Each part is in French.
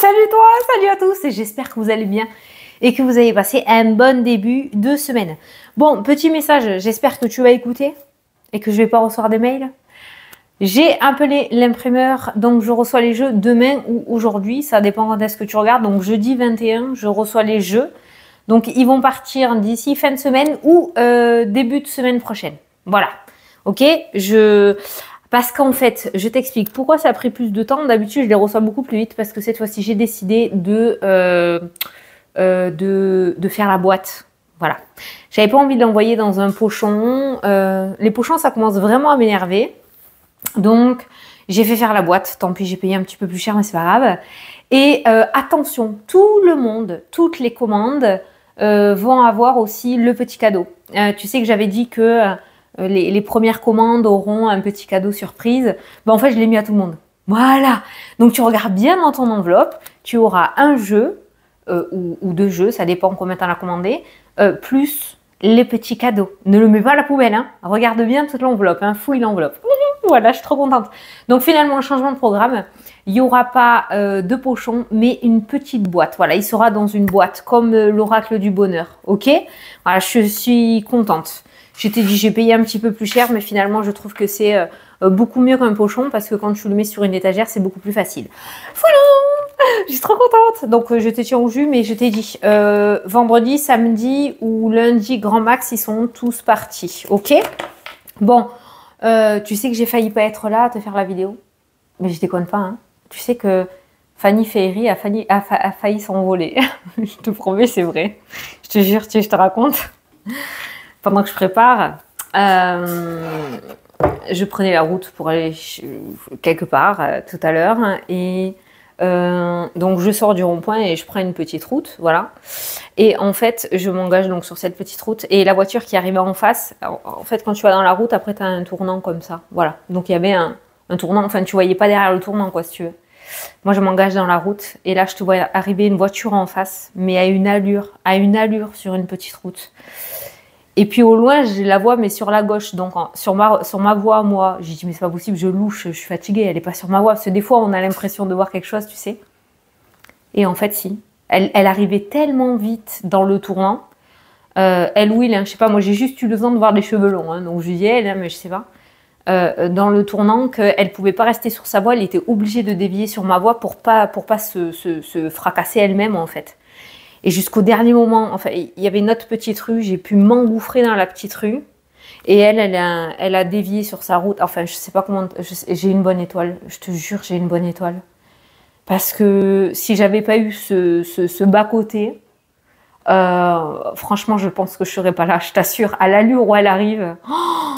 Salut toi, salut à tous, et j'espère que vous allez bien et que vous avez passé un bon début de semaine. Bon, petit message, j'espère que tu vas écouter et que je vais pas recevoir des mails. J'ai appelé l'imprimeur, donc je reçois les jeux demain ou aujourd'hui, ça dépend quand est-ce que tu regardes. Donc jeudi 21, je reçois les jeux. Donc ils vont partir d'ici fin de semaine ou début de semaine prochaine. Voilà, ok. Parce qu'en fait, je t'explique pourquoi ça a pris plus de temps. D'habitude, je les reçois beaucoup plus vite parce que cette fois-ci, j'ai décidé de faire la boîte. Voilà. J'avais pas envie de l'envoyer dans un pochon. Les pochons, ça commence vraiment à m'énerver. Donc, j'ai fait faire la boîte. Tant pis, j'ai payé un petit peu plus cher, mais c'est pas grave. Et attention, tout le monde, toutes les commandes vont avoir aussi le petit cadeau. Tu sais que j'avais dit que les premières commandes auront un petit cadeau surprise. Ben, en fait, je l'ai mis à tout le monde. Voilà. Donc, tu regardes bien dans ton enveloppe. Tu auras un jeu ou deux jeux, ça dépend combien tu en as commandé, plus les petits cadeaux. Ne le mets pas à la poubelle. Hein. Regarde bien toute l'enveloppe. Hein. Fouille l'enveloppe. Voilà, je suis trop contente. Donc, finalement, changement de programme. Il n'y aura pas de pochon, mais une petite boîte. Voilà, il sera dans une boîte, comme l'oracle du bonheur. Ok? Voilà, je suis contente. Je t'ai dit, j'ai payé un petit peu plus cher, mais finalement, je trouve que c'est beaucoup mieux qu'un pochon parce que quand tu le mets sur une étagère, c'est beaucoup plus facile. Voilà, je suis trop contente. Donc, je te tiens au jus, mais je t'ai dit, vendredi, samedi ou lundi, grand max, ils sont tous partis. Ok? Bon, tu sais que j'ai failli pas être là à te faire la vidéo, mais je déconne pas. Hein. Tu sais que Fanny Ferry a failli s'envoler. Je te promets, c'est vrai. Je te jure, je te raconte. Pendant que je prépare, je prenais la route pour aller quelque part tout à l'heure. Et donc, je sors du rond-point et je prends une petite route. Voilà. Et en fait, je m'engage donc sur cette petite route. Et la voiture qui arrivait en face, en fait, quand tu vas dans la route, après, tu as un tournant comme ça. Voilà. Donc, il y avait un tournant. Enfin, tu voyais pas derrière le tournant, quoi, si tu veux. Moi, je m'engage dans la route. Et là, je te vois arriver une voiture en face, mais à une allure sur une petite route. Et puis au loin, je la vois, mais sur la gauche, donc sur ma voie, moi. J'ai dit, mais c'est pas possible, je louche, je suis fatiguée, elle est pas sur ma voie. Parce que des fois, on a l'impression de voir quelque chose, tu sais. Et en fait, si. Elle arrivait tellement vite dans le tournant. Elle ou il, hein, je sais pas, moi j'ai juste eu le temps de voir des cheveux longs. Hein, donc je lui dis, elle, hein, mais je sais pas. Dans le tournant, qu'elle pouvait pas rester sur sa voie, elle était obligée de dévier sur ma voie pour pas se fracasser elle-même, en fait. Et jusqu'au dernier moment, enfin, il y avait notre petite rue, j'ai pu m'engouffrer dans la petite rue. Et elle a dévié sur sa route. Enfin, je sais pas comment... J'ai une bonne étoile. Je te jure, j'ai une bonne étoile. Parce que si j'avais pas eu ce bas-côté, franchement, je pense que je serais pas là. Je t'assure, à l'allure où elle arrive... Oh,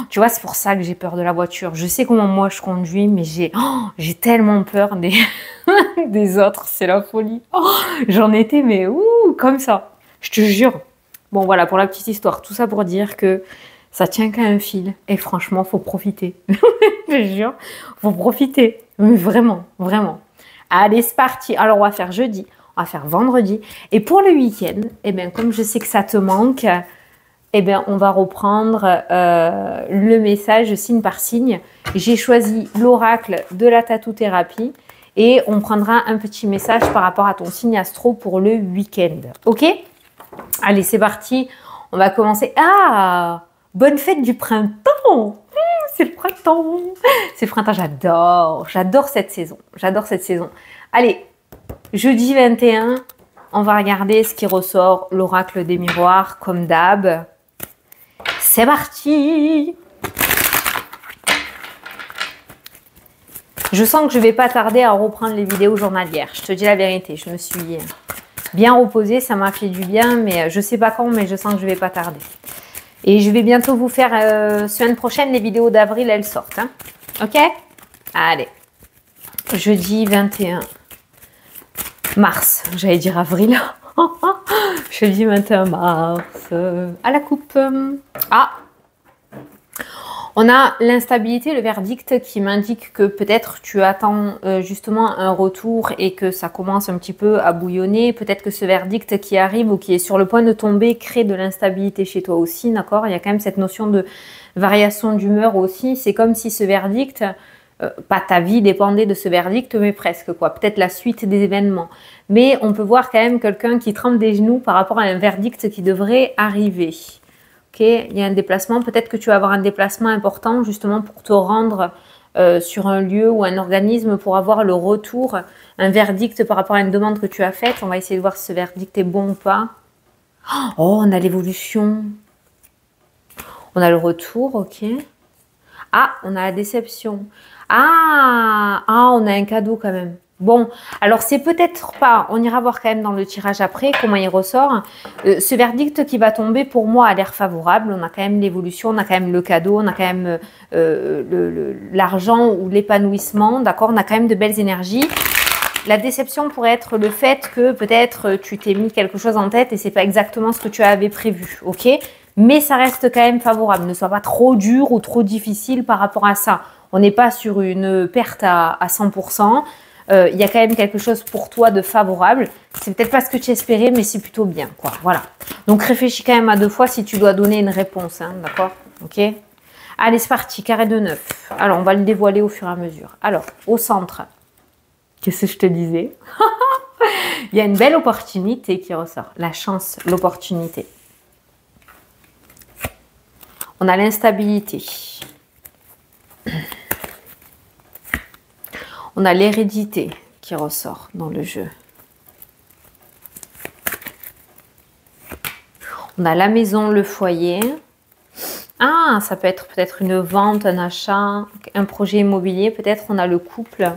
tu vois, c'est pour ça que j'ai peur de la voiture. Je sais comment moi je conduis, mais j'ai tellement peur des autres. C'est la folie. Oh, j'en étais, mais comme ça. Je te jure. Bon, voilà, pour la petite histoire. Tout ça pour dire que ça tient qu'à un fil. Et franchement, faut profiter. Je te jure, faut profiter. Mais vraiment, vraiment. Allez, c'est parti. Alors, on va faire jeudi. On va faire vendredi. Et pour le week-end, eh bien, comme je sais que ça te manque... Eh bien, on va reprendre le message signe par signe. J'ai choisi l'oracle de la tatou-thérapie et on prendra un petit message par rapport à ton signe astro pour le week-end. Ok? Allez, c'est parti. On va commencer. Ah! Bonne fête du printemps! C'est le printemps! C'est le printemps, j'adore. J'adore cette saison. J'adore cette saison. Allez, jeudi 21, on va regarder ce qui ressort, l'oracle des miroirs, comme d'hab. C'est parti! Je sens que je ne vais pas tarder à reprendre les vidéos journalières. Je te dis la vérité, je me suis bien reposée, ça m'a fait du bien, mais je ne sais pas quand, mais je sens que je ne vais pas tarder. Et je vais bientôt vous faire, semaine prochaine, les vidéos d'avril, elles sortent. Hein. Ok? Allez. Jeudi 21 mars, j'allais dire avril. Jeudi 21 mars, à la coupe. Ah, on a l'instabilité, le verdict qui m'indique que peut-être tu attends justement un retour et que ça commence un petit peu à bouillonner. Peut-être que ce verdict qui arrive ou qui est sur le point de tomber crée de l'instabilité chez toi aussi, d'accord? Il y a quand même cette notion de variation d'humeur aussi. C'est comme si ce verdict pas ta vie dépendait de ce verdict, mais presque quoi. Peut-être la suite des événements. Mais on peut voir quand même quelqu'un qui trempe des genoux par rapport à un verdict qui devrait arriver. Ok, il y a un déplacement. Peut-être que tu vas avoir un déplacement important justement pour te rendre sur un lieu ou un organisme pour avoir le retour, un verdict par rapport à une demande que tu as faite. On va essayer de voir si ce verdict est bon ou pas. Oh, on a l'évolution. On a le retour, ok. Ah, on a la déception. Ah, on a un cadeau quand même. Bon, alors c'est peut-être pas, on ira voir quand même dans le tirage après comment il ressort. Ce verdict qui va tomber pour moi a l'air favorable. On a quand même l'évolution, on a quand même le cadeau, on a quand même l'argent ou l'épanouissement, d'accord. On a quand même de belles énergies. La déception pourrait être le fait que peut-être tu t'es mis quelque chose en tête et c'est pas exactement ce que tu avais prévu, ok. Mais ça reste quand même favorable. Ne sois pas trop dur ou trop difficile par rapport à ça. On n'est pas sur une perte à 100%. Il y a quand même quelque chose pour toi de favorable. C'est peut-être pas ce que tu espérais, mais c'est plutôt bien, quoi. Voilà. Donc réfléchis quand même à 2 fois si tu dois donner une réponse, hein, d'accord? Ok. Allez, c'est parti. Carré de 9. Alors, on va le dévoiler au fur et à mesure. Alors, au centre. Qu'est-ce que je te disais? Il y a une belle opportunité qui ressort. La chance, l'opportunité. On a l'instabilité. On a l'hérédité qui ressort dans le jeu. On a la maison, le foyer. Ah, ça peut être peut-être une vente, un achat, un projet immobilier. Peut-être on a le couple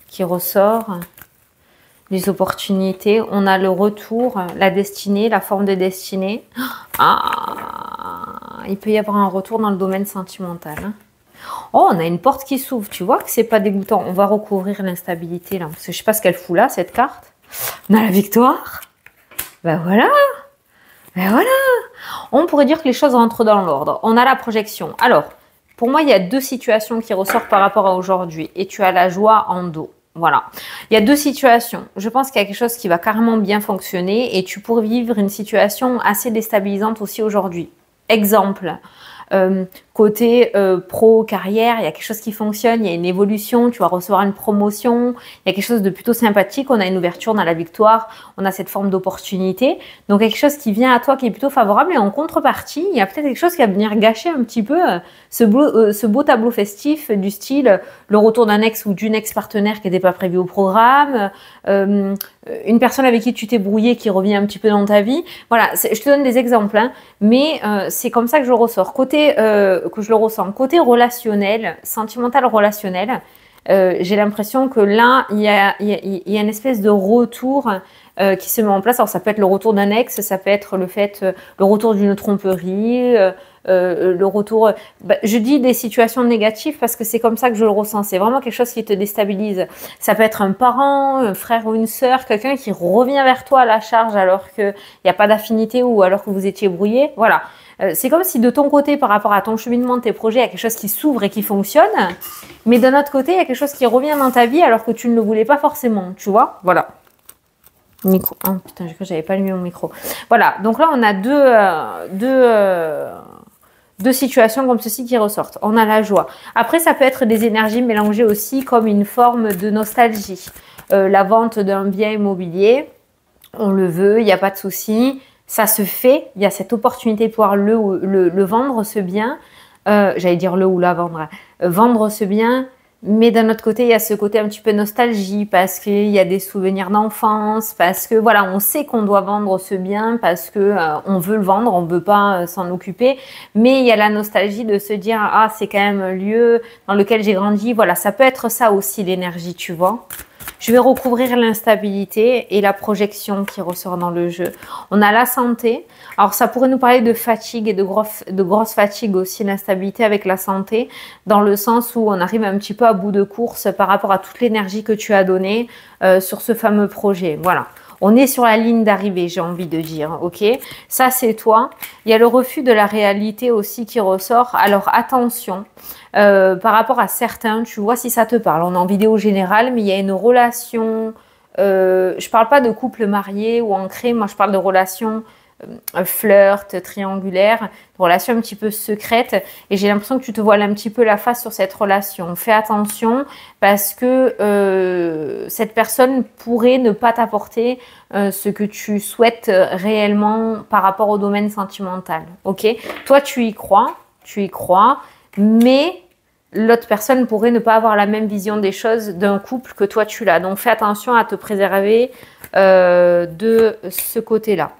qui ressort. Les opportunités. On a le retour, la destinée, la forme de destinée. Ah, il peut y avoir un retour dans le domaine sentimental. Hein. Oh, on a une porte qui s'ouvre. Tu vois que c'est pas dégoûtant. On va recouvrir l'instabilité là. Parce que je sais pas ce qu'elle fout là, cette carte. On a la victoire. Ben voilà. Ben voilà. On pourrait dire que les choses rentrent dans l'ordre. On a la projection. Alors, pour moi, il y a 2 situations qui ressortent par rapport à aujourd'hui. Et tu as la joie en dos. Voilà. Il y a 2 situations. Je pense qu'il y a quelque chose qui va carrément bien fonctionner et tu pourrais vivre une situation assez déstabilisante aussi aujourd'hui. Exemple, côté pro, carrière, il y a quelque chose qui fonctionne, il y a une évolution, tu vas recevoir une promotion, il y a quelque chose de plutôt sympathique, on a une ouverture, on a la victoire, on a cette forme d'opportunité. Donc quelque chose qui vient à toi qui est plutôt favorable et en contrepartie, il y a peut-être quelque chose qui va venir gâcher un petit peu ce beau tableau festif du style le retour d'un ex ou d'une ex-partenaire qui n'était pas prévu au programme, une personne avec qui tu t'es brouillé qui revient un petit peu dans ta vie. Voilà, je te donne des exemples, hein, mais c'est comme ça que je le ressors. Que je le ressens. Côté relationnel, sentimental relationnel, j'ai l'impression que là, il y a une espèce de retour qui se met en place. Alors ça peut être le retour d'un ex, ça peut être le retour d'une tromperie, le retour... je dis des situations négatives parce que c'est comme ça que je le ressens. C'est vraiment quelque chose qui te déstabilise. Ça peut être un parent, un frère ou une sœur, quelqu'un qui revient vers toi à la charge alors qu'il n'y a pas d'affinité ou alors que vous étiez brouillés. Voilà. C'est comme si de ton côté, par rapport à ton cheminement de tes projets, il y a quelque chose qui s'ouvre et qui fonctionne. Mais d'un autre côté, il y a quelque chose qui revient dans ta vie alors que tu ne le voulais pas forcément. Tu vois? Voilà. Micro. Oh, putain, j'ai cru que j'avais pas allumé mon micro. Voilà. Donc là, on a deux situations comme ceci qui ressortent. On a la joie. Après, ça peut être des énergies mélangées aussi comme une forme de nostalgie. La vente d'un bien immobilier, on le veut, il n'y a pas de souci. Ça se fait, il y a cette opportunité de pouvoir le vendre, ce bien. J'allais dire le ou la vendre. Vendre ce bien, mais d'un autre côté, il y a ce côté un petit peu nostalgie parce qu'il y a des souvenirs d'enfance, parce que voilà, on sait qu'on doit vendre ce bien, parce que on veut le vendre, on ne veut pas s'en occuper. Mais il y a la nostalgie de se dire, ah, c'est quand même un lieu dans lequel j'ai grandi. Voilà, ça peut être ça aussi, l'énergie, tu vois. Je vais recouvrir l'instabilité et la projection qui ressort dans le jeu. On a la santé. Alors, ça pourrait nous parler de fatigue et de grosse fatigue aussi, l'instabilité avec la santé, dans le sens où on arrive un petit peu à bout de course par rapport à toute l'énergie que tu as donnée sur ce fameux projet. Voilà. On est sur la ligne d'arrivée, j'ai envie de dire, ok? Ça, c'est toi. Il y a le refus de la réalité aussi qui ressort. Alors, attention, par rapport à certains, tu vois si ça te parle. On est en vidéo générale, mais il y a une relation... je parle pas de couple marié ou ancré, moi je parle de relation flirt, triangulaire, une relation un petit peu secrète. Et j'ai l'impression que tu te voiles un petit peu la face sur cette relation. Fais attention parce que cette personne pourrait ne pas t'apporter ce que tu souhaites réellement par rapport au domaine sentimental. Ok? Toi, tu y crois, mais l'autre personne pourrait ne pas avoir la même vision des choses d'un couple que toi tu l'as. Donc fais attention à te préserver de ce côté-là.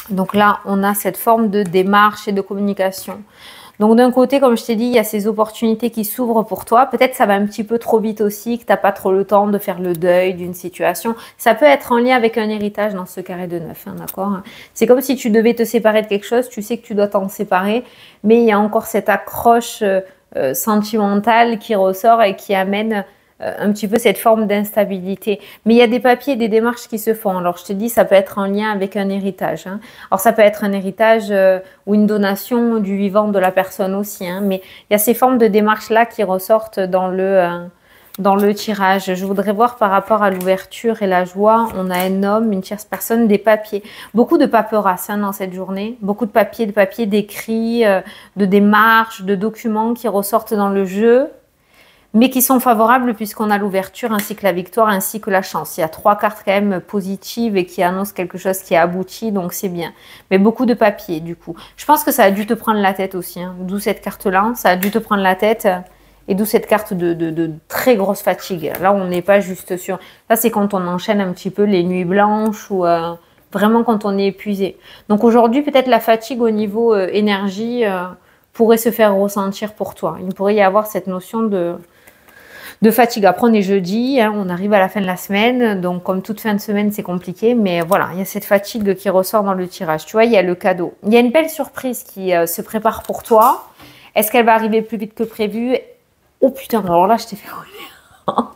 Donc là, on a cette forme de démarche et de communication. Donc d'un côté, comme je t'ai dit, il y a ces opportunités qui s'ouvrent pour toi. Peut-être ça va un petit peu trop vite aussi, que tu n'as pas trop le temps de faire le deuil d'une situation. Ça peut être en lien avec un héritage dans ce carré de 9, hein, d'accord? C'est comme si tu devais te séparer de quelque chose, tu sais que tu dois t'en séparer, mais il y a encore cette accroche sentimentale qui ressort et qui amène un petit peu cette forme d'instabilité. Mais il y a des papiers, des démarches qui se font. Alors je te dis, ça peut être en lien avec un héritage. Hein. Alors ça peut être un héritage ou une donation du vivant de la personne aussi. Hein. Mais il y a ces formes de démarches-là qui ressortent dans le tirage. Je voudrais voir par rapport à l'ouverture et la joie. On a un homme, une tierce personne, des papiers. Beaucoup de paperasse hein, dans cette journée. Beaucoup de papiers d'écrits, de démarches, de documents qui ressortent dans le jeu, mais qui sont favorables puisqu'on a l'ouverture ainsi que la victoire ainsi que la chance. Il y a 3 cartes quand même positives et qui annoncent quelque chose qui a abouti, donc c'est bien. Mais beaucoup de papiers du coup. Je pense que ça a dû te prendre la tête aussi, hein, d'où cette carte-là. Ça a dû te prendre la tête et d'où cette carte de très grosse fatigue. Là, on n'est pas juste sur... Ça, c'est quand on enchaîne un petit peu les nuits blanches ou vraiment quand on est épuisé. Donc aujourd'hui, peut-être la fatigue au niveau énergie pourrait se faire ressentir pour toi. Il pourrait y avoir cette notion de fatigue. Après, on est jeudi, hein, on arrive à la fin de la semaine, donc comme toute fin de semaine, c'est compliqué, mais voilà, il y a cette fatigue qui ressort dans le tirage. Tu vois, il y a le cadeau. Il y a une belle surprise qui se prépare pour toi. Est-ce qu'elle va arriver plus vite que prévu? Oh putain, alors là, je t'ai fait relire.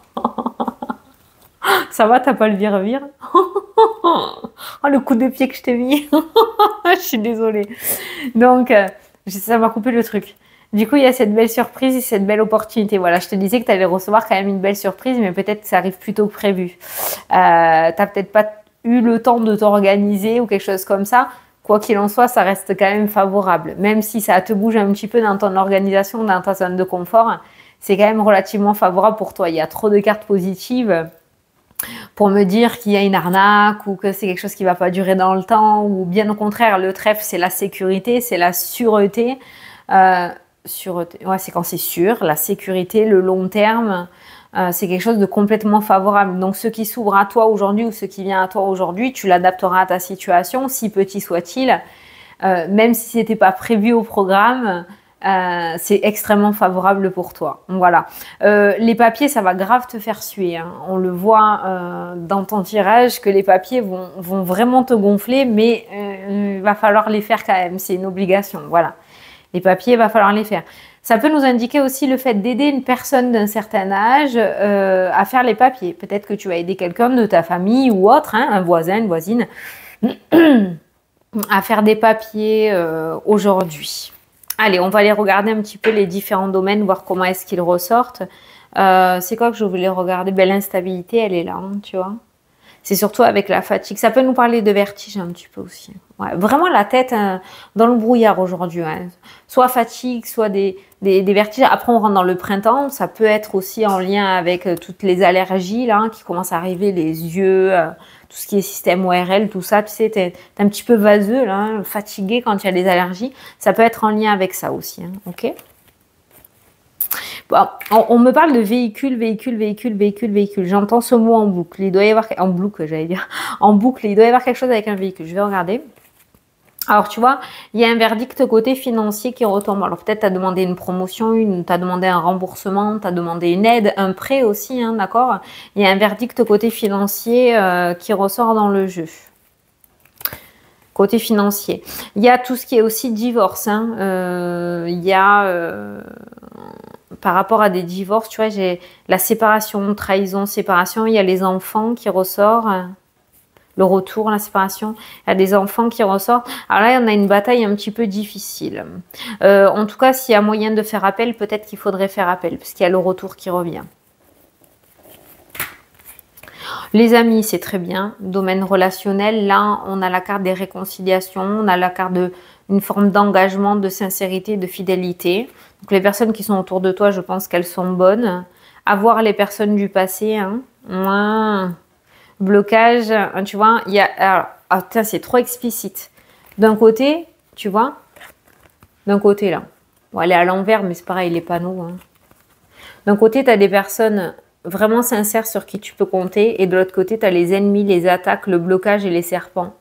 Ça va, t'as pas le vire-vire? Oh, le coup de pied que je t'ai mis. Je suis désolée. Donc, ça m'a coupé le truc. Du coup, il y a cette belle surprise et cette belle opportunité. Voilà, je te disais que tu allais recevoir quand même une belle surprise, mais peut-être que ça arrive plus tôt que prévu. Tu n'as peut-être pas eu le temps de t'organiser ou quelque chose comme ça. Quoi qu'il en soit, ça reste quand même favorable. Même si ça te bouge un petit peu dans ton organisation, dans ta zone de confort, c'est quand même relativement favorable pour toi. Il y a trop de cartes positives pour me dire qu'il y a une arnaque ou que c'est quelque chose qui ne va pas durer dans le temps, ou bien au contraire, le trèfle, c'est la sécurité, c'est la sûreté. Ouais, c'est quand c'est sûr, la sécurité, le long terme, c'est quelque chose de complètement favorable. Donc ce qui s'ouvre à toi aujourd'hui ou ce qui vient à toi aujourd'hui, tu l'adapteras à ta situation, si petit soit-il, même si c'était pas prévu au programme. C'est extrêmement favorable pour toi. Voilà. Les papiers, ça va grave te faire suer. Hein. On le voit dans ton tirage que les papiers vont vraiment te gonfler, mais il va falloir les faire quand même. C'est une obligation. Voilà. Les papiers, il va falloir les faire. Ça peut nous indiquer aussi le fait d'aider une personne d'un certain âge à faire les papiers. Peut-être que tu vas aider quelqu'un de ta famille ou autre, hein, un voisin, une voisine, à faire des papiers aujourd'hui. Allez, on va aller regarder un petit peu les différents domaines, voir comment est-ce qu'ils ressortent. C'est quoi que je voulais regarder? Ben, l'instabilité, elle est là, hein, tu vois. C'est surtout avec la fatigue. Ça peut nous parler de vertige un petit peu aussi. Ouais, vraiment la tête dans le brouillard aujourd'hui. Hein. Soit fatigue, soit des vertiges. Après, on rentre dans le printemps. Ça peut être aussi en lien avec toutes les allergies là, qui commencent à arriver, les yeux, tout ce qui est système ORL, tout ça. Tu sais, t'es un petit peu vaseux, là, fatigué quand il y a des allergies. Ça peut être en lien avec ça aussi. Hein, ok? Bon, on me parle de véhicule. J'entends ce mot en boucle. Il doit y avoir en boucle, j'allais dire. En boucle, il doit y avoir quelque chose avec un véhicule. Je vais regarder. Alors, tu vois, il y a un verdict côté financier qui retombe. Alors, peut-être tu as demandé une promotion, tu as demandé un remboursement, tu as demandé une aide, un prêt aussi, hein, d'accord? Il y a un verdict côté financier qui ressort dans le jeu. Côté financier. Il y a tout ce qui est aussi divorce. Hein. Il y a... par rapport à des divorces, tu vois, j'ai la séparation, trahison, séparation. Il y a les enfants qui ressortent. Le retour, la séparation. Il y a des enfants qui ressortent. Alors là, on a une bataille un petit peu difficile. En tout cas, s'il y a moyen de faire appel, peut-être qu'il faudrait faire appel, parce qu'il y a le retour qui revient. Les amis, c'est très bien. Domaine relationnel, là, on a la carte des réconciliations, on a la carte d'une forme d'engagement, de sincérité, de fidélité. Donc les personnes qui sont autour de toi, je pense qu'elles sont bonnes. À voir les personnes du passé, hein. Ouais. Blocage, hein, tu vois, il y a... Alors, ah, tiens, c'est trop explicite. D'un côté, tu vois, d'un côté là. Bon, elle est à l'envers, mais c'est pareil, les panneaux. Hein. D'un côté, tu as des personnes vraiment sincères sur qui tu peux compter. Et de l'autre côté, tu as les ennemis, les attaques, le blocage et les serpents.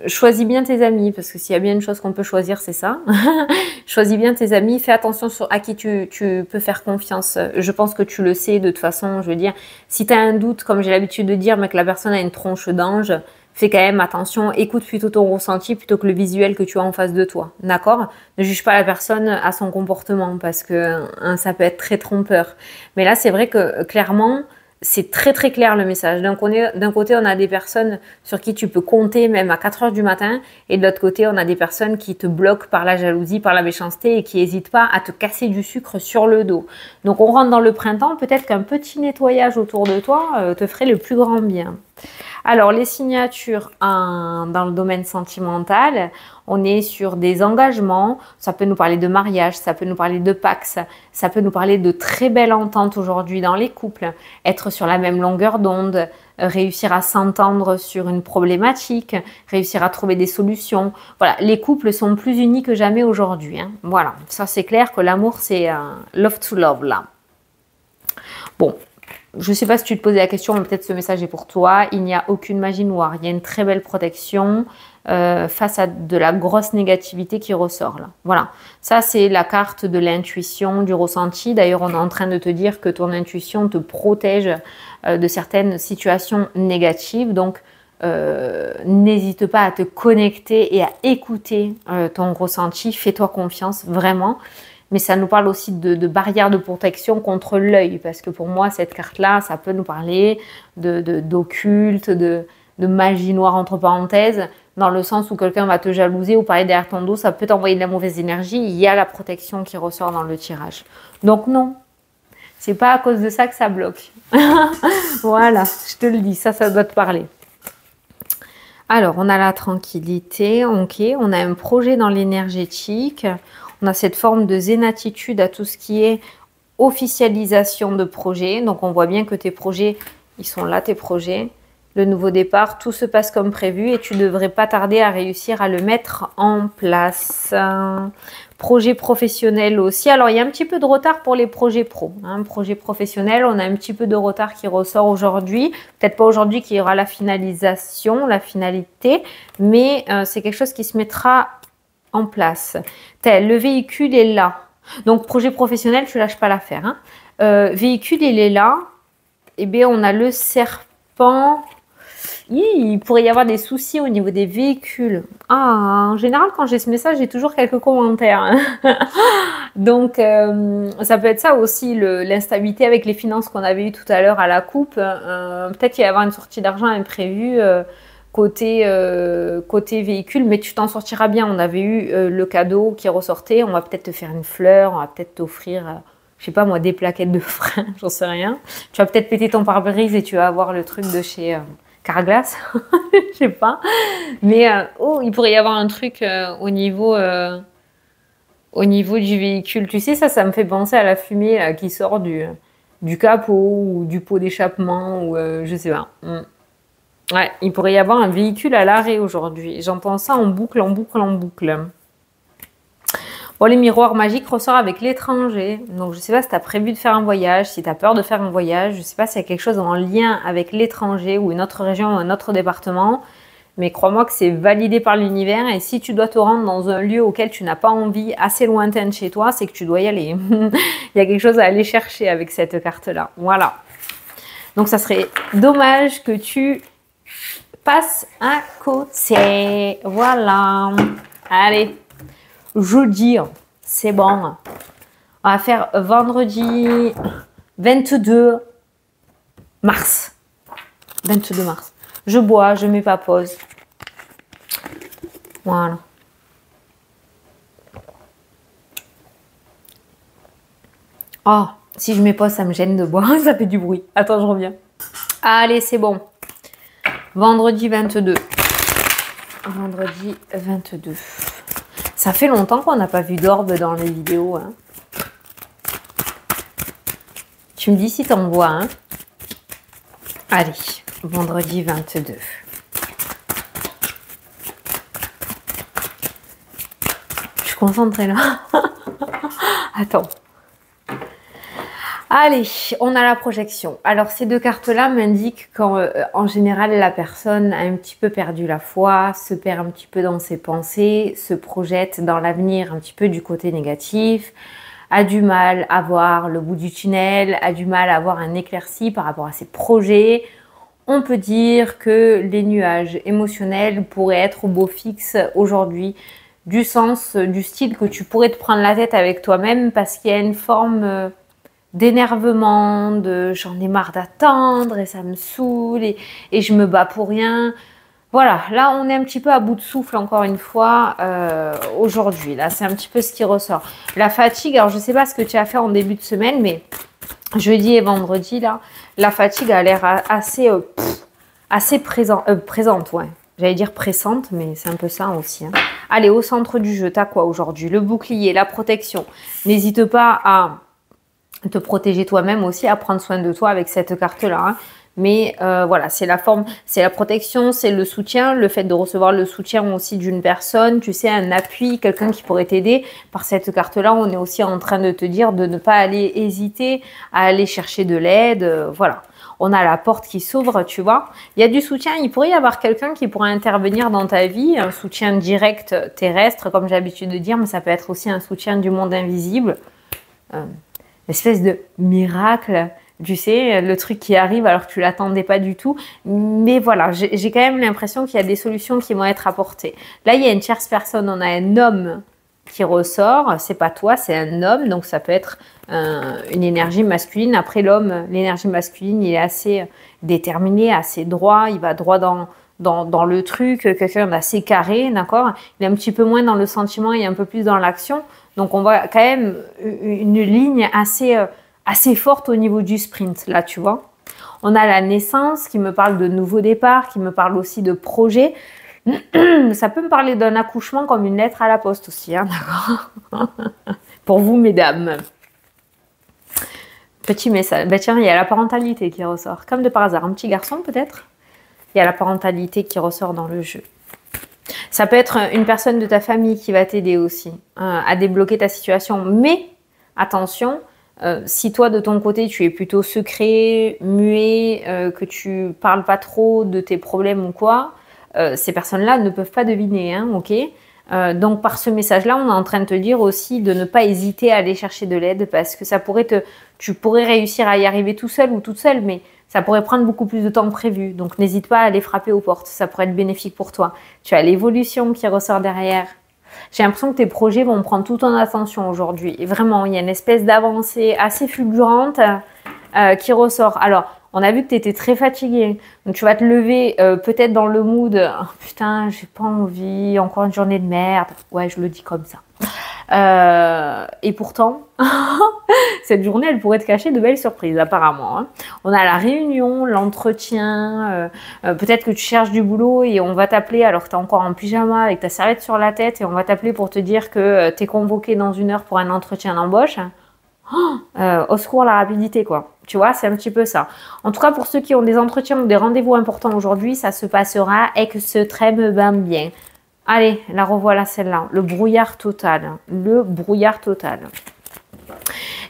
Choisis bien tes amis, parce que s'il y a bien une chose qu'on peut choisir, c'est ça. Choisis bien tes amis, fais attention à qui tu peux faire confiance. Je pense que tu le sais de toute façon, je veux dire. Si tu as un doute, comme j'ai l'habitude de dire, mais que la personne a une tronche d'ange, fais quand même attention, écoute plutôt ton ressenti plutôt que le visuel que tu as en face de toi. D'accord? Ne juge pas la personne à son comportement, parce que hein, ça peut être très trompeur. Mais là, c'est vrai que clairement, c'est très très clair le message. D'un côté, on a des personnes sur qui tu peux compter même à 4 heures du matin, et de l'autre côté, on a des personnes qui te bloquent par la jalousie, par la méchanceté et qui n'hésitent pas à te casser du sucre sur le dos. Donc on rentre dans le printemps, peut-être qu'un petit nettoyage autour de toi te ferait le plus grand bien. Alors, les signatures dans le domaine sentimental, on est sur des engagements. Ça peut nous parler de mariage, ça peut nous parler de pax, ça peut nous parler de très belles ententes aujourd'hui dans les couples. Être sur la même longueur d'onde, réussir à s'entendre sur une problématique, réussir à trouver des solutions. Voilà, les couples sont plus unis que jamais aujourd'hui. Hein. Voilà, ça c'est clair que l'amour c'est love to love là. Bon, je ne sais pas si tu te posais la question, mais peut-être ce message est pour toi. Il n'y a aucune magie noire. Il y a une très belle protection face à de la grosse négativité qui ressort là. Voilà. Ça, c'est la carte de l'intuition, du ressenti. D'ailleurs, on est en train de te dire que ton intuition te protège de certaines situations négatives. Donc, n'hésite pas à te connecter et à écouter ton ressenti. Fais-toi confiance, vraiment. Mais ça nous parle aussi de barrières de protection contre l'œil, parce que pour moi, cette carte-là, ça peut nous parler d'occulte, de magie noire entre parenthèses, dans le sens où quelqu'un va te jalouser ou parler derrière ton dos, ça peut t'envoyer de la mauvaise énergie. Il y a la protection qui ressort dans le tirage. Donc non, c'est pas à cause de ça que ça bloque. Voilà, je te le dis, ça doit te parler. Alors, on a la tranquillité, ok, on a un projet dans l'énergétique. On a cette forme de zénatitude à tout ce qui est officialisation de projet. Donc, on voit bien que tes projets, ils sont là, tes projets. Le nouveau départ, tout se passe comme prévu et tu ne devrais pas tarder à réussir à le mettre en place. Projet professionnel aussi. Alors, il y a un petit peu de retard pour les projets pro. Hein. Projet professionnel, on a un petit peu de retard qui ressort aujourd'hui. Peut-être pas aujourd'hui qu'il y aura la finalisation, la finalité, mais c'est quelque chose qui se mettra en place. Le véhicule est là. Donc, projet professionnel, tu lâches pas l'affaire. Hein. Véhicule, il est là. Eh bien, on a le serpent. Il pourrait y avoir des soucis au niveau des véhicules. Ah, en général, quand j'ai ce message, j'ai toujours quelques commentaires. Hein. Donc, ça peut être ça aussi, l'instabilité avec les finances qu'on avait eu tout à l'heure à la coupe. Peut-être qu'il va y avoir une sortie d'argent imprévue. Côté véhicule, mais tu t'en sortiras bien. On avait eu le cadeau qui ressortait. On va peut-être te faire une fleur, on va peut-être t'offrir, je sais pas moi, des plaquettes de frein, j'en sais rien. Tu vas peut-être péter ton pare-brise et tu vas avoir le truc de chez Carglass, je sais pas. Mais il pourrait y avoir un truc au niveau du véhicule. Tu sais, ça me fait penser à la fumée qui sort du capot ou du pot d'échappement ou je sais pas. Ouais, il pourrait y avoir un véhicule à l'arrêt aujourd'hui. J'entends ça en boucle, en boucle, en boucle. Bon, les miroirs magiques ressortent avec l'étranger. Donc, je sais pas si tu as prévu de faire un voyage, si tu as peur de faire un voyage. Je sais pas s'il y a quelque chose en lien avec l'étranger ou une autre région ou un autre département. Mais crois-moi que c'est validé par l'univers. Et si tu dois te rendre dans un lieu auquel tu n'as pas envie, assez lointain de chez toi, c'est que tu dois y aller. Il y a quelque chose à aller chercher avec cette carte-là. Voilà. Donc, ça serait dommage que tu passe à côté. Voilà. Allez, jeudi, c'est bon. On va faire vendredi 22 mars. 22 mars. Je bois, je mets pas pause. Voilà. Oh, Si je mets pas, ça me gêne de boire, ça fait du bruit. Attends, je reviens. Allez, c'est bon. Vendredi 22. Vendredi 22. Ça fait longtemps qu'on n'a pas vu d'orbe dans les vidéos. Hein. Tu me dis si t'en vois, hein. Allez, vendredi 22. Je suis concentrée là. Attends. Allez, on a la projection. Alors, ces deux cartes-là m'indiquent qu'en général, la personne a un petit peu perdu la foi, se perd un petit peu dans ses pensées, se projette dans l'avenir un petit peu du côté négatif, a du mal à voir le bout du tunnel, a du mal à avoir un éclairci par rapport à ses projets. On peut dire que les nuages émotionnels pourraient être au beau fixe aujourd'hui, du sens, du style que tu pourrais te prendre la tête avec toi-même parce qu'il y a une forme d'énervement, de j'en ai marre d'attendre et ça me saoule et je me bats pour rien. Voilà, là on est un petit peu à bout de souffle encore une fois aujourd'hui. Là c'est un petit peu ce qui ressort. La fatigue, alors je ne sais pas ce que tu as fait en début de semaine, mais jeudi et vendredi là, la fatigue a l'air assez présente, ouais. J'allais dire pressante, mais c'est un peu ça aussi. Hein. Allez, au centre du jeu, t'as quoi aujourd'hui? Le bouclier, la protection. N'hésite pas à te protéger toi-même aussi, à prendre soin de toi avec cette carte-là. Hein. Mais voilà, c'est la forme, c'est la protection, c'est le soutien, le fait de recevoir le soutien aussi d'une personne, tu sais, un appui, quelqu'un qui pourrait t'aider. Par cette carte-là, on est aussi en train de te dire de ne pas aller hésiter à aller chercher de l'aide. Voilà, on a la porte qui s'ouvre, tu vois. Il y a du soutien, il pourrait y avoir quelqu'un qui pourrait intervenir dans ta vie, un soutien direct terrestre, comme j'ai l'habitude de dire, mais ça peut être aussi un soutien du monde invisible. Espèce de miracle, tu sais, le truc qui arrive alors que tu l'attendais pas du tout. Mais voilà, j'ai quand même l'impression qu'il y a des solutions qui vont être apportées. Là, il y a une tierce personne, on a un homme qui ressort. C'est pas toi, c'est un homme, donc ça peut être une énergie masculine. Après l'homme, l'énergie masculine, il est assez déterminé, assez droit, il va droit dans le truc, quelqu'un d'assez carré, d'accord. Il est un petit peu moins dans le sentiment et un peu plus dans l'action. Donc, on voit quand même une ligne assez forte au niveau du sprint, là, tu vois. On a la naissance qui me parle de nouveau départ, qui me parle aussi de projet. Ça peut me parler d'un accouchement comme une lettre à la poste aussi, hein, d'accord. Pour vous, mesdames. Petit message. Ben tiens, il y a la parentalité qui ressort. Comme de par hasard, un petit garçon peut-être. Il y a la parentalité qui ressort dans le jeu. Ça peut être une personne de ta famille qui va t'aider aussi à débloquer ta situation. Mais attention, si toi de ton côté tu es plutôt secret, muet, que tu parles pas trop de tes problèmes ou quoi, ces personnes-là ne peuvent pas deviner, hein, ok? Donc par ce message-là, on est en train de te dire aussi de ne pas hésiter à aller chercher de l'aide parce que tu pourrais réussir à y arriver tout seul ou toute seule, mais ça pourrait prendre beaucoup plus de temps que prévu. Donc n'hésite pas à aller frapper aux portes, ça pourrait être bénéfique pour toi. Tu as l'évolution qui ressort derrière. J'ai l'impression que tes projets vont prendre toute ton attention aujourd'hui. Et vraiment, il y a une espèce d'avancée assez fulgurante qui ressort. Alors, on a vu que tu étais très fatiguée. Donc, tu vas te lever peut-être dans le mood « Oh, putain, j'ai pas envie, encore une journée de merde. » Ouais, je le dis comme ça. Et pourtant, cette journée, elle pourrait te cacher de belles surprises, apparemment. Hein. On a la réunion, l'entretien. Peut-être que tu cherches du boulot et on va t'appeler alors que tu es encore en pyjama avec ta serviette sur la tête et on va t'appeler pour te dire que tu es convoqué dans 1 heure pour un entretien d'embauche. Au secours, la rapidité, quoi. Tu vois, c'est un petit peu ça. En tout cas, pour ceux qui ont des entretiens ou des rendez-vous importants aujourd'hui, ça se passera extrêmement bien. Allez, la revoilà celle-là. Le brouillard total. Le brouillard total.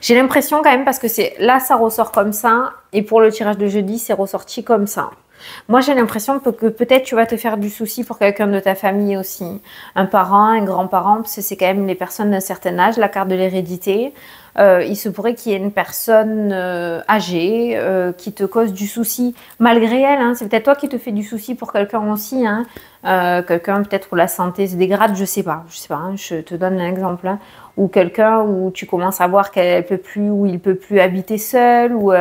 J'ai l'impression quand même parce que là, ça ressort comme ça. Et pour le tirage de jeudi, c'est ressorti comme ça. Moi, j'ai l'impression que peut-être tu vas te faire du souci pour quelqu'un de ta famille aussi. Un parent, un grand-parent, parce que c'est quand même les personnes d'un certain âge, la carte de l'hérédité. Il se pourrait qu'il y ait une personne âgée qui te cause du souci malgré elle. Hein. C'est peut-être toi qui te fais du souci pour quelqu'un aussi. Hein. Quelqu'un peut-être où la santé se dégrade, je sais pas. Hein, je te donne un exemple. Hein. Ou quelqu'un où tu commences à voir qu'elle peut plus, ou il peut plus habiter seul, ou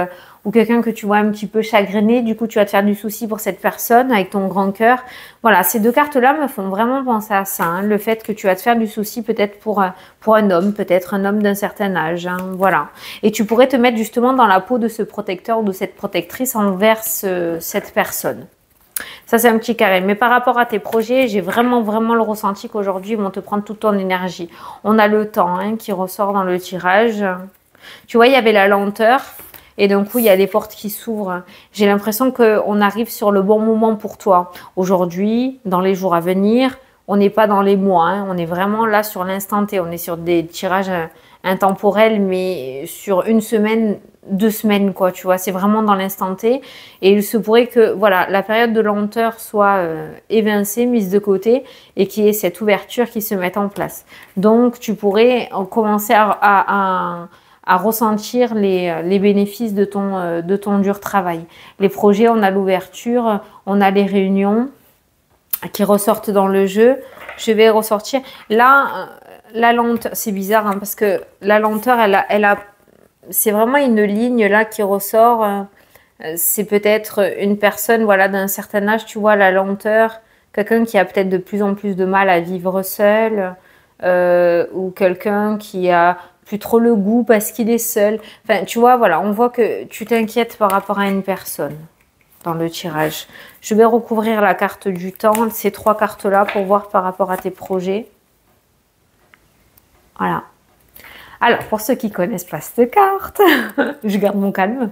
ou quelqu'un que tu vois un petit peu chagriné, du coup tu vas te faire du souci pour cette personne avec ton grand cœur. Voilà, ces deux cartes-là me font vraiment penser à ça, hein, le fait que tu vas te faire du souci peut-être pour un homme, peut-être un homme d'un certain âge, hein, voilà. Et tu pourrais te mettre justement dans la peau de ce protecteur ou de cette protectrice envers cette personne. Ça, c'est un petit carré. Mais par rapport à tes projets, j'ai vraiment le ressenti qu'aujourd'hui, ils vont te prendre toute ton énergie. On a le temps hein, qui ressort dans le tirage. Tu vois, il y avait la lenteur. Et d'un coup, il y a des portes qui s'ouvrent. J'ai l'impression qu'on arrive sur le bon moment pour toi. Aujourd'hui, dans les jours à venir, on n'est pas dans les mois. Hein. On est vraiment là sur l'instant T. On est sur des tirages intemporels, mais sur une semaine, 2 semaines, quoi. Tu vois, c'est vraiment dans l'instant T. Et il se pourrait que, voilà, la période de lenteur soit évincée, mise de côté, et qu'il y ait cette ouverture qui se mette en place. Donc, tu pourrais commencer à ressentir les bénéfices de ton dur travail. Les projets, on a l'ouverture, on a les réunions qui ressortent dans le jeu. Je vais ressortir. Là, la lenteur, c'est bizarre hein, parce que la lenteur, c'est vraiment une ligne là qui ressort. C'est peut-être une personne voilà, d'un certain âge, tu vois, la lenteur. Quelqu'un qui a peut-être de plus en plus de mal à vivre seul. Ou quelqu'un qui a plus trop le goût parce qu'il est seul. Enfin, tu vois, voilà, on voit que tu t'inquiètes par rapport à une personne dans le tirage. Je vais recouvrir la carte du temps, ces 3 cartes-là, pour voir par rapport à tes projets. Voilà. Alors, pour ceux qui connaissent pas cette carte, je garde mon calme.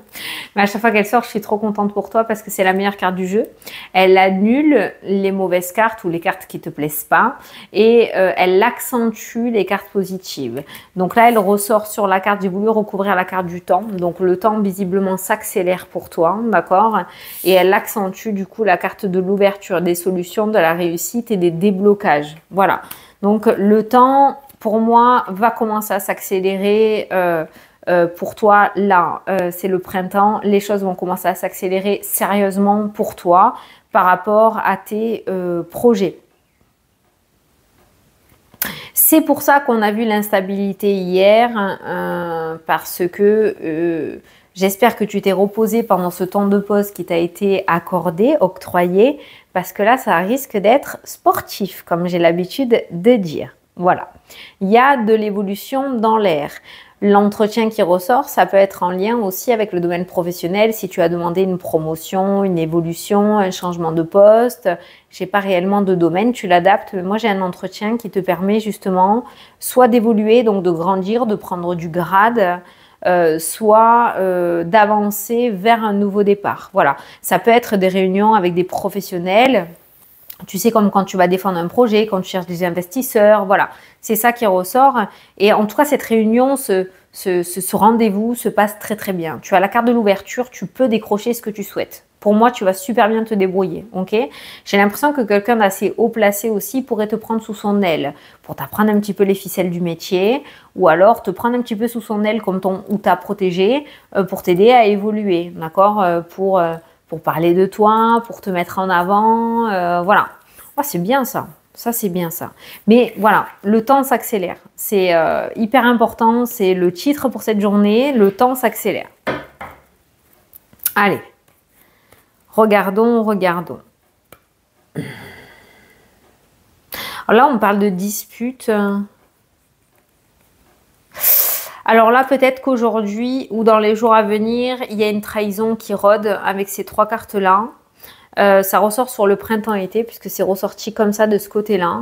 Mais à chaque fois qu'elle sort, je suis trop contente pour toi parce que c'est la meilleure carte du jeu. Elle annule les mauvaises cartes ou les cartes qui te plaisent pas et elle accentue les cartes positives. Donc là, elle ressort sur la carte. J'ai voulu recouvrir la carte du temps. Donc le temps visiblement s'accélère pour toi, d'accord? Et elle accentue du coup la carte de l'ouverture, des solutions, de la réussite et des déblocages. Voilà. Donc le temps, pour moi, va commencer à s'accélérer pour toi là. C'est le printemps. Les choses vont commencer à s'accélérer sérieusement pour toi par rapport à tes projets. C'est pour ça qu'on a vu l'instabilité hier parce que j'espère que tu t'es reposé pendant ce temps de pause qui t'a été accordé, octroyé, parce que là, ça risque d'être sportif, comme j'ai l'habitude de dire. Voilà. Il y a de l'évolution dans l'air. L'entretien qui ressort, ça peut être en lien aussi avec le domaine professionnel. Si tu as demandé une promotion, une évolution, un changement de poste, je n'ai pas réellement de domaine, tu l'adaptes. Mais moi, j'ai un entretien qui te permet justement soit d'évoluer, donc de grandir, de prendre du grade, soit d'avancer vers un nouveau départ. Voilà. Ça peut être des réunions avec des professionnels. Tu sais, comme quand tu vas défendre un projet, quand tu cherches des investisseurs, voilà. C'est ça qui ressort. Et en tout cas, cette réunion, ce rendez-vous se passe très très bien. Tu as la carte de l'ouverture, tu peux décrocher ce que tu souhaites. Pour moi, tu vas super bien te débrouiller, ok? J'ai l'impression que quelqu'un d'assez haut placé aussi pourrait te prendre sous son aile pour t'apprendre un petit peu les ficelles du métier ou alors te prendre un petit peu sous son aile comme ou t'a protégé pour t'aider à évoluer, d'accord? Pour parler de toi, pour te mettre en avant, voilà. Oh, c'est bien ça, c'est bien ça. Mais voilà, le temps s'accélère. C'est hyper important, c'est le titre pour cette journée, le temps s'accélère. Allez, regardons. Alors là, on parle de dispute. Alors là, peut-être qu'aujourd'hui ou dans les jours à venir, il y a une trahison qui rôde avec ces 3 cartes-là. Ça ressort sur le printemps-été puisque c'est ressorti comme ça de ce côté-là.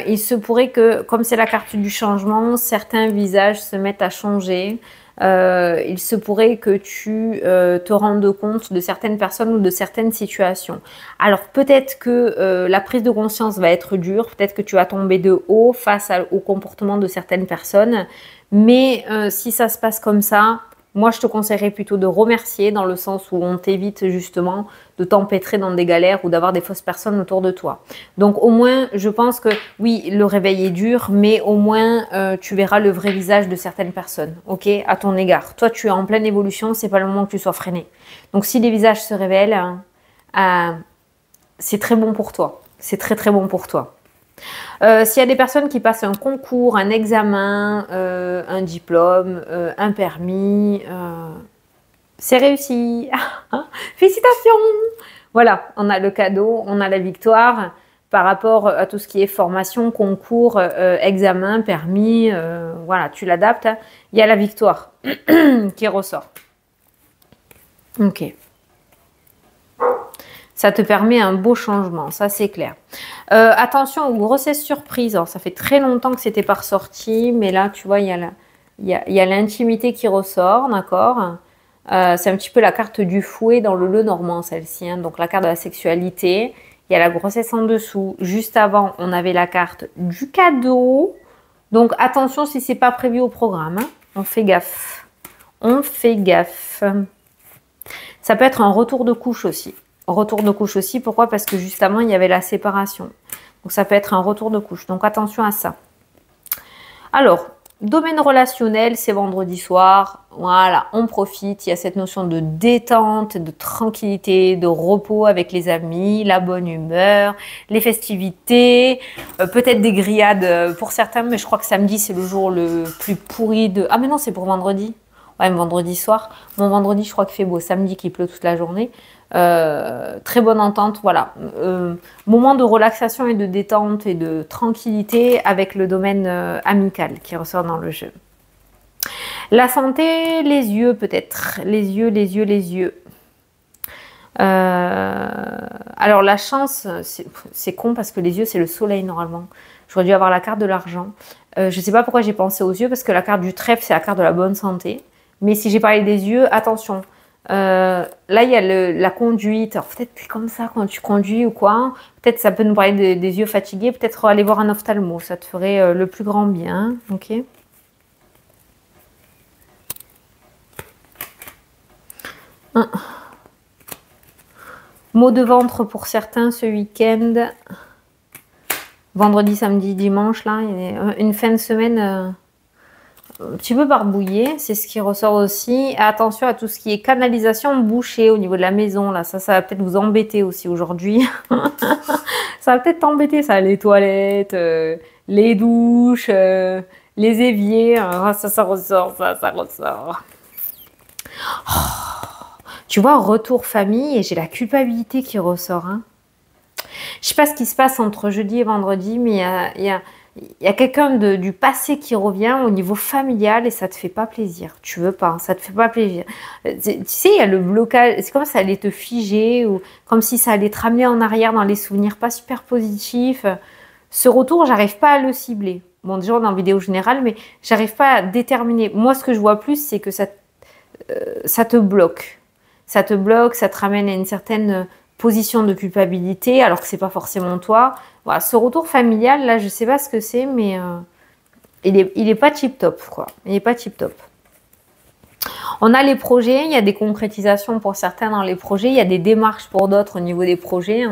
Il se pourrait que, comme c'est la carte du changement, certains visages se mettent à changer. Il se pourrait que tu te rendes compte de certaines personnes ou de certaines situations. Alors peut-être que la prise de conscience va être dure, peut-être que tu vas tomber de haut face au comportement de certaines personnes, mais si ça se passe comme ça, moi je te conseillerais plutôt de remercier dans le sens où on t'évite justement de t'empêtrer dans des galères ou d'avoir des fausses personnes autour de toi. Donc au moins, je pense que oui, le réveil est dur, mais au moins tu verras le vrai visage de certaines personnes, ok, à ton égard. Toi, tu es en pleine évolution, c'est pas le moment que tu sois freiné. Donc si les visages se révèlent, c'est très bon pour toi. C'est très très bon pour toi. S'il y a des personnes qui passent un concours, un examen, un diplôme, un permis, C'est réussi. Félicitations. Voilà, on a le cadeau, on a la victoire par rapport à tout ce qui est formation, concours, examen, permis. Voilà, tu l'adaptes. Hein. Il y a la victoire qui ressort. Ok. Ça te permet un beau changement, ça c'est clair. Attention aux grossesses surprises. Alors, ça fait très longtemps que c'était pas ressorti, mais là, tu vois, il y a l'intimité qui ressort, d'accord. C'est un petit peu la carte du fouet dans le Lenormand, celle-ci. Hein. Donc, la carte de la sexualité. Il y a la grossesse en dessous. Juste avant, on avait la carte du cadeau. Donc, attention si c'est pas prévu au programme. Hein. On fait gaffe. On fait gaffe. Ça peut être un retour de couche aussi. Retour de couche aussi, pourquoi? Parce que justement, il y avait la séparation. Donc, ça peut être un retour de couche. Donc, attention à ça. Alors, domaine relationnel, c'est vendredi soir. Voilà, on profite. Il y a cette notion de détente, de tranquillité, de repos avec les amis, la bonne humeur, les festivités, peut-être des grillades pour certains, mais je crois que samedi, c'est le jour le plus pourri de... Ah, mais non, c'est pour vendredi. Ouais, vendredi soir. Mon vendredi, je crois qu'il fait beau. Samedi, qu'il pleut toute la journée. Très bonne entente, voilà. Moment de relaxation et de détente et de tranquillité avec le domaine amical qui ressort dans le jeu. La santé, les yeux peut-être. Les yeux. Alors la chance, c'est con parce que les yeux, c'est le soleil normalement. J'aurais dû avoir la carte de l'argent. Je ne sais pas pourquoi j'ai pensé aux yeux parce que la carte du trèfle, c'est la carte de la bonne santé. Mais si j'ai parlé des yeux, attention. Là, il y a la conduite. Alors, peut-être c'est comme ça quand tu conduis ou quoi. Peut-être ça peut nous parler des yeux fatigués. Peut-être aller voir un ophtalmo. Ça te ferait le plus grand bien. Ok. Maux de ventre pour certains ce week-end. Vendredi, samedi, dimanche. Là, il y a une fin de semaine... un petit peu barbouillé, c'est ce qui ressort aussi. Attention à tout ce qui est canalisation bouchée au niveau de la maison. Là, ça va peut-être vous embêter aussi aujourd'hui. Ça va peut-être t'embêter, ça, les toilettes, les douches, les éviers. Ça ressort, ça ressort. Oh, tu vois, retour famille et j'ai la culpabilité qui ressort. Hein. Je sais pas ce qui se passe entre jeudi et vendredi, mais il y a quelqu'un du passé qui revient au niveau familial et ça te fait pas plaisir. Tu veux pas, ça te fait pas plaisir. Tu sais, il y a le blocage, c'est comme si ça allait te figer ou comme si ça allait te ramener en arrière dans les souvenirs pas super positifs. Ce retour, j'arrive pas à le cibler. Bon, déjà, on est en vidéo générale, mais j'arrive pas à déterminer. Moi, ce que je vois plus, c'est que ça te bloque. Ça te bloque, ça te ramène à une certaine position de culpabilité, alors que c'est pas forcément toi. Voilà, ce retour familial, là, je sais pas ce que c'est, mais il est pas tip top, quoi. Il est pas tip top. On a les projets, il y a des concrétisations pour certains dans les projets, il y a des démarches pour d'autres au niveau des projets.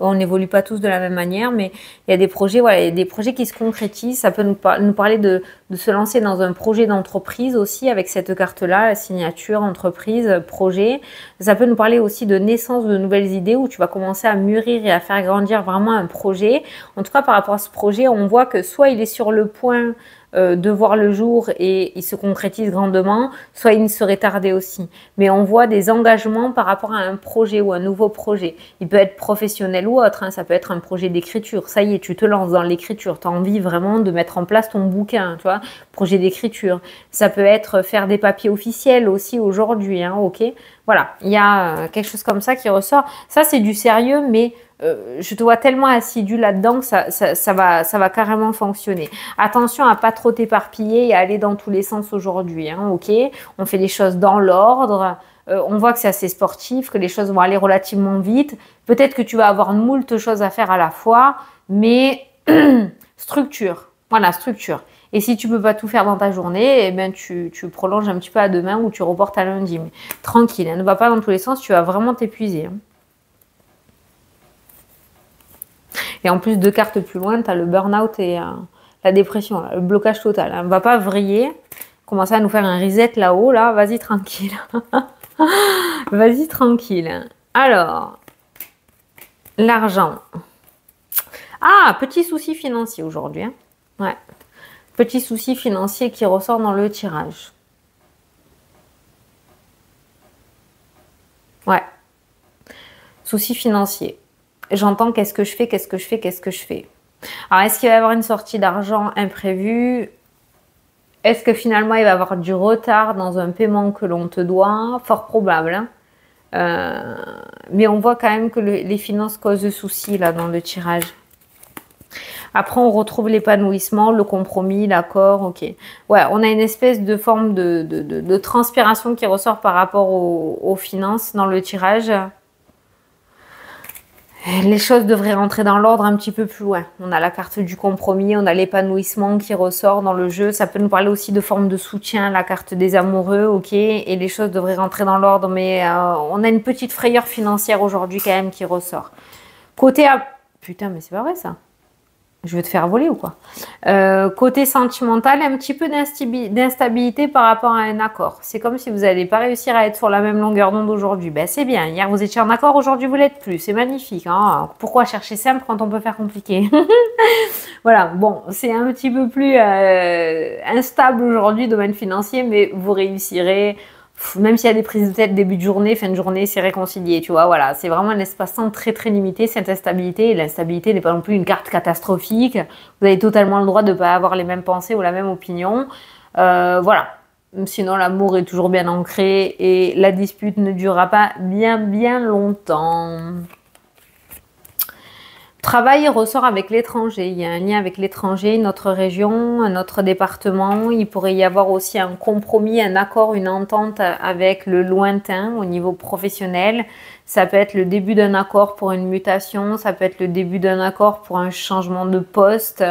On n'évolue pas tous de la même manière, mais il y a des projets, voilà, il y a des projets qui se concrétisent. Ça peut nous parler de se lancer dans un projet d'entreprise aussi avec cette carte-là, la signature, entreprise, projet. Ça peut nous parler aussi de naissance de nouvelles idées où tu vas commencer à mûrir et à faire grandir vraiment un projet. En tout cas, par rapport à ce projet, on voit que soit il est sur le point de voir le jour et il se concrétise grandement, soit il serait tardé aussi. Mais on voit des engagements par rapport à un projet ou un nouveau projet. Il peut être professionnel ou autre, hein, ça peut être un projet d'écriture. Ça y est, tu te lances dans l'écriture, tu as envie vraiment de mettre en place ton bouquin, tu vois, projet d'écriture. Ça peut être faire des papiers officiels aussi aujourd'hui, hein, ok. Voilà, il y a quelque chose comme ça qui ressort. Ça, c'est du sérieux, mais je te vois tellement assidu là-dedans que ça va carrément fonctionner. Attention à pas trop t'éparpiller et à aller dans tous les sens aujourd'hui, hein, ok. On fait les choses dans l'ordre. On voit que c'est assez sportif, que les choses vont aller relativement vite. Peut-être que tu vas avoir moult choses à faire à la fois, mais structure. Voilà, structure. Et si tu peux pas tout faire dans ta journée, eh ben tu prolonges un petit peu à demain ou tu reportes à lundi. Mais tranquille, hein, ne va pas dans tous les sens, tu vas vraiment t'épuiser. Hein. Et en plus, 2 cartes plus loin, tu as le burn-out et la dépression, là, le blocage total. On ne va pas vriller, commencer à nous faire un reset là-haut, là, vas-y tranquille. Vas-y tranquille. Alors, l'argent. Ah, petit souci financier aujourd'hui. Hein. Ouais. Petit souci financier qui ressort dans le tirage. Ouais. Souci financier. J'entends qu'est-ce que je fais, qu'est-ce que je fais, qu'est-ce que je fais. Alors, est-ce qu'il va y avoir une sortie d'argent imprévue? Est-ce que finalement, il va y avoir du retard dans un paiement que l'on te doit? Fort probable. Hein. Mais on voit quand même que les finances causent de soucis là dans le tirage. Après, on retrouve l'épanouissement, le compromis, l'accord, ok. Ouais, on a une espèce de forme de transpiration qui ressort par rapport aux finances dans le tirage. Les choses devraient rentrer dans l'ordre un petit peu plus loin. On a la carte du compromis, on a l'épanouissement qui ressort dans le jeu. Ça peut nous parler aussi de forme de soutien, la carte des amoureux, ok. Et les choses devraient rentrer dans l'ordre, mais on a une petite frayeur financière aujourd'hui quand même qui ressort. Côté... Putain, mais c'est pas vrai ça. Je veux te faire voler ou quoi? Côté sentimental, un petit peu d'instabilité par rapport à un accord. C'est comme si vous n'allez pas réussir à être sur la même longueur d'onde aujourd'hui. Ben, c'est bien. Hier, vous étiez en accord. Aujourd'hui, vous l'êtes plus. C'est magnifique. Hein, pourquoi chercher simple quand on peut faire compliqué? Voilà. Bon, c'est un petit peu plus instable aujourd'hui, domaine financier, mais vous réussirez. Même s'il y a des prises de tête début de journée, fin de journée, c'est réconcilié, tu vois, voilà. C'est vraiment un espace-temps très très limité, cette instabilité. Et l'instabilité n'est pas non plus une carte catastrophique. Vous avez totalement le droit de ne pas avoir les mêmes pensées ou la même opinion. Voilà. Sinon, l'amour est toujours bien ancré et la dispute ne durera pas bien longtemps. Travail ressort avec l'étranger. Il y a un lien avec l'étranger, notre région, notre département. Il pourrait y avoir aussi un compromis, un accord, une entente avec le lointain au niveau professionnel. Ça peut être le début d'un accord pour une mutation. Ça peut être le début d'un accord pour un changement de poste.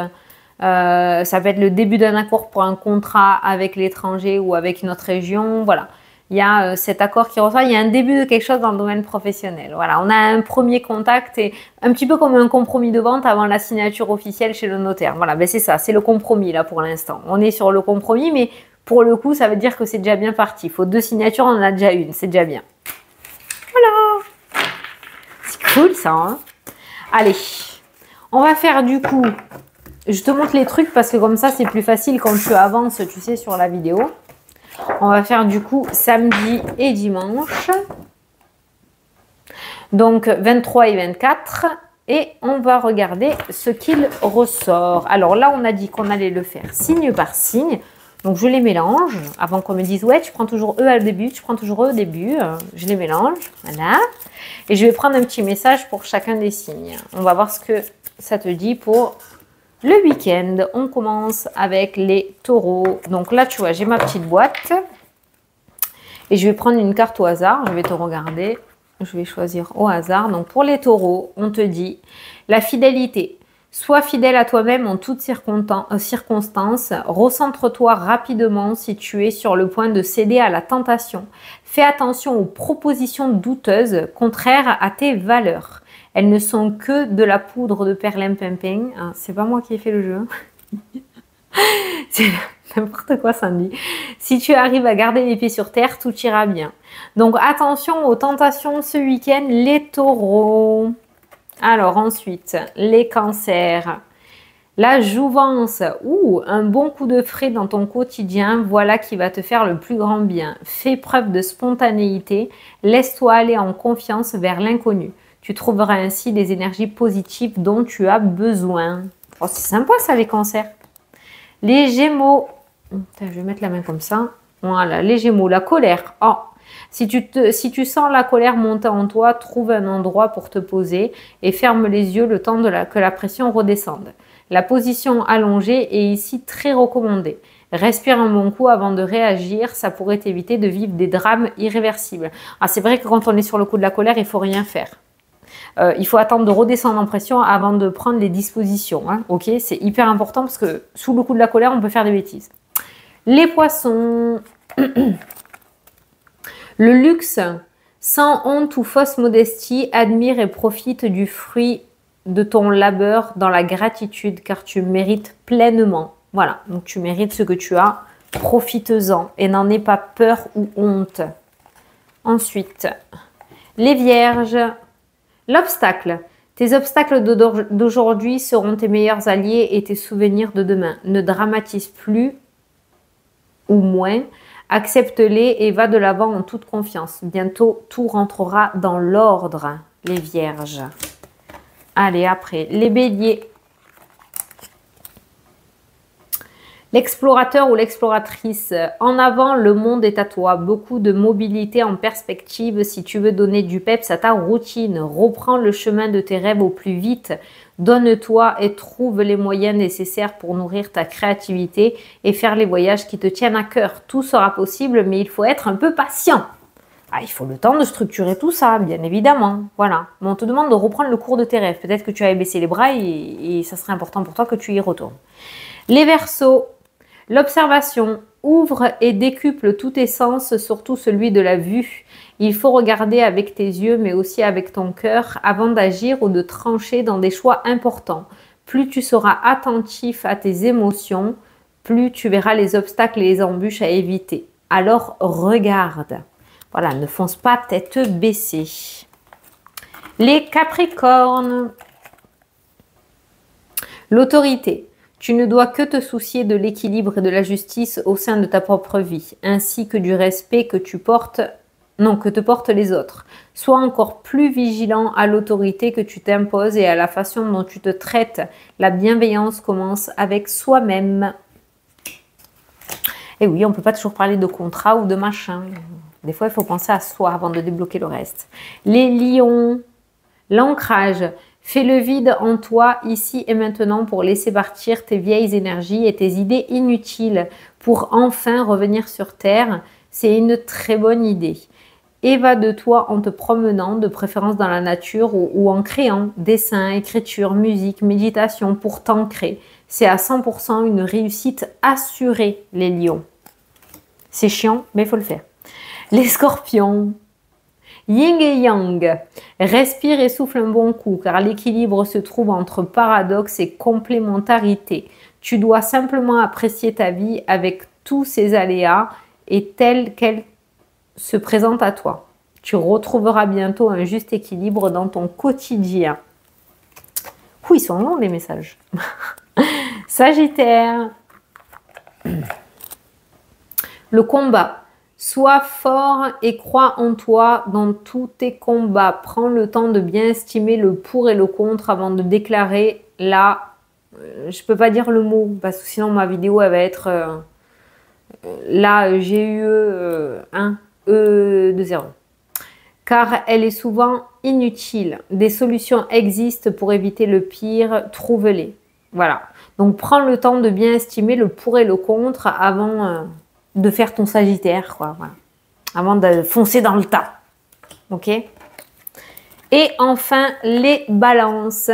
Ça peut être le début d'un accord pour un contrat avec l'étranger ou avec notre région. Voilà. Il y a cet accord qui ressort, il y a un début de quelque chose dans le domaine professionnel. Voilà, on a un premier contact et un petit peu comme un compromis de vente avant la signature officielle chez le notaire. Voilà, ben c'est ça, c'est le compromis là pour l'instant. On est sur le compromis, mais pour le coup, ça veut dire que c'est déjà bien parti. Il faut 2 signatures, on en a déjà une, c'est déjà bien. Voilà, c'est cool ça. Hein, allez, on va faire du coup, je te montre les trucs parce que comme ça, c'est plus facile quand tu avances, tu sais, sur la vidéo. On va faire du coup samedi et dimanche. Donc 23 et 24. Et on va regarder ce qu'il ressort. Alors là, on a dit qu'on allait le faire signe par signe. Donc je les mélange. Avant qu'on me dise, ouais, tu prends toujours eux au début, tu prends toujours eux au début. Je les mélange. Voilà. Et je vais prendre un petit message pour chacun des signes. On va voir ce que ça te dit pour... le week-end. On commence avec les taureaux. Donc là, tu vois, j'ai ma petite boîte. Et je vais prendre une carte au hasard. Je vais te regarder. Je vais choisir au hasard. Donc pour les taureaux, on te dit la fidélité. Sois fidèle à toi-même en toutes circonstances. Recentre-toi rapidement si tu es sur le point de céder à la tentation. Fais attention aux propositions douteuses, contraires à tes valeurs. Elles ne sont que de la poudre de perlimpinpin. Ah, c'est pas moi qui ai fait le jeu. C'est n'importe quoi, Sandy. Si tu arrives à garder les pieds sur terre, tout ira bien. Donc, attention aux tentations ce week-end, les taureaux. Alors, ensuite, les cancers. La jouvence ou un bon coup de frais dans ton quotidien, voilà qui va te faire le plus grand bien. Fais preuve de spontanéité. Laisse-toi aller en confiance vers l'inconnu. Tu trouveras ainsi des énergies positives dont tu as besoin. Oh, c'est sympa ça, les cancers. Les gémeaux. Je vais mettre la main comme ça. Voilà, les gémeaux. La colère. Oh, si tu sens la colère monter en toi, trouve un endroit pour te poser et ferme les yeux le temps que la pression redescende. La position allongée est ici très recommandée. Respire un bon coup avant de réagir, ça pourrait t'éviter de vivre des drames irréversibles. Ah, c'est vrai que quand on est sur le coup de la colère, il ne faut rien faire. Il faut attendre de redescendre en pression avant de prendre les dispositions. Hein, ok, c'est hyper important parce que sous le coup de la colère, on peut faire des bêtises. Les poissons. Le luxe, sans honte ou fausse modestie, admire et profite du fruit de ton labeur dans la gratitude car tu mérites pleinement. Voilà, donc tu mérites ce que tu as. Profite-en et n'en aie pas peur ou honte. Ensuite, les vierges. L'obstacle. Tes obstacles d'aujourd'hui seront tes meilleurs alliés et tes souvenirs de demain. Ne dramatise plus ou moins Accepte-les et va de l'avant en toute confiance. Bientôt, tout rentrera dans l'ordre, les vierges. Allez, après, les béliers. L'explorateur ou l'exploratrice, en avant, le monde est à toi. Beaucoup de mobilité en perspective si tu veux donner du peps à ta routine. Reprends le chemin de tes rêves au plus vite. Donne-toi et trouve les moyens nécessaires pour nourrir ta créativité et faire les voyages qui te tiennent à cœur. Tout sera possible, mais il faut être un peu patient. Ah, il faut le temps de structurer tout ça, bien évidemment. Voilà. Mais on te demande de reprendre le cours de tes rêves. Peut-être que tu avais baissé les bras et ça serait important pour toi que tu y retournes. Les Verseaux. L'observation ouvre et décuple tous tes sens, surtout celui de la vue. Il faut regarder avec tes yeux, mais aussi avec ton cœur, avant d'agir ou de trancher dans des choix importants. Plus tu seras attentif à tes émotions, plus tu verras les obstacles et les embûches à éviter. Alors regarde. Voilà, ne fonce pas tête baissée. Les Capricornes. L'autorité. Tu ne dois que te soucier de l'équilibre et de la justice au sein de ta propre vie, ainsi que du respect que te portent les autres. Sois encore plus vigilant à l'autorité que tu t'imposes et à la façon dont tu te traites. La bienveillance commence avec soi-même. Et oui, on ne peut pas toujours parler de contrat ou de machin. Des fois, il faut penser à soi avant de débloquer le reste. Les lions, l'ancrage. Fais le vide en toi, ici et maintenant, pour laisser partir tes vieilles énergies et tes idées inutiles pour enfin revenir sur Terre. C'est une très bonne idée. Évade-toi en te promenant, de préférence dans la nature ou en créant dessin, écriture, musique, méditation pour t'ancrer. C'est à 100% une réussite assurée, les lions. C'est chiant, mais il faut le faire. Les scorpions. Yin et yang, respire et souffle un bon coup car l'équilibre se trouve entre paradoxe et complémentarité. Tu dois simplement apprécier ta vie avec tous ses aléas et telle qu'elle se présente à toi. Tu retrouveras bientôt un juste équilibre dans ton quotidien. Ouh, ils sont longs les messages. Sagittaire, le combat. Sois fort et crois en toi dans tous tes combats. Prends le temps de bien estimer le pour et le contre avant de déclarer là. Je ne peux pas dire le mot parce que sinon ma vidéo elle va être là GUE 1 E de 0. Car elle est souvent inutile. Des solutions existent pour éviter le pire. Trouve-les. Voilà. Donc prends le temps de bien estimer le pour et le contre avant de faire ton Sagittaire, quoi, voilà. Avant de foncer dans le tas. Ok? Et enfin, les balances.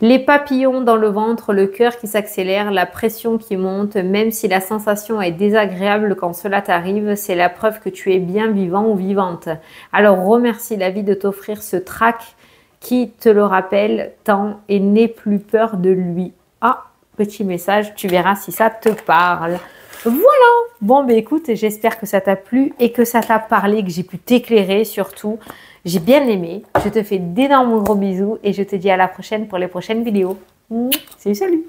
Les papillons dans le ventre, le cœur qui s'accélère, la pression qui monte, même si la sensation est désagréable quand cela t'arrive, c'est la preuve que tu es bien vivant ou vivante. Alors remercie la vie de t'offrir ce trac qui te le rappelle tant et n'aie plus peur de lui. Ah, petit message, tu verras si ça te parle. Voilà. Bon, ben écoute, j'espère que ça t'a plu et que ça t'a parlé, que j'ai pu t'éclairer surtout. J'ai bien aimé. Je te fais d'énormes gros bisous et je te dis à la prochaine pour les prochaines vidéos. Salut, salut.